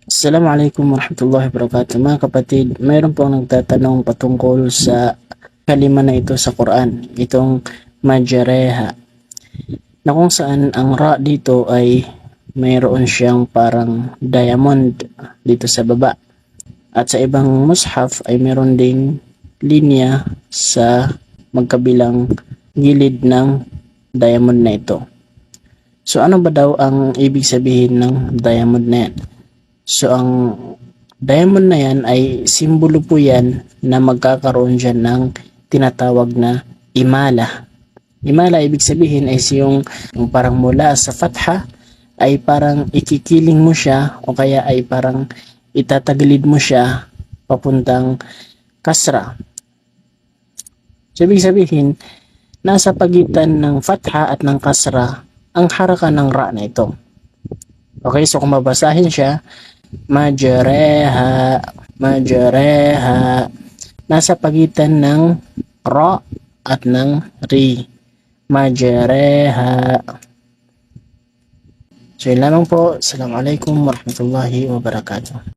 Assalamualaikum warahmatullahi wabarakatuh. Mga kapatid, mayroon pong nagtatanong patungkol sa kalima na ito sa Quran, itong majareha, na kung saan ang ra dito ay mayroon siyang parang diamond dito sa baba. At sa ibang mushaf ay mayroon ding linya sa magkabilang gilid ng diamond na ito. So ano ba daw ang ibig sabihin ng diamond na yan? So ang diamond na yan ay simbolo po yan na magkakaroon dyan ng tinatawag na imala. Imala ibig sabihin ay yung parang mula sa fatha ay parang ikikiling mo siya o kaya ay parang itatagilid mo siya papuntang kasra. So ibig sabihin, nasa pagitan ng fatha at ng kasra ang haraka ng ra na ito. Okay, so kung mabasahin siya, majareha, majareha, nasa pagitan ng ra at ng ri, majareha. So yun lamang po. Assalamualaikum warahmatullahi wabarakatuh.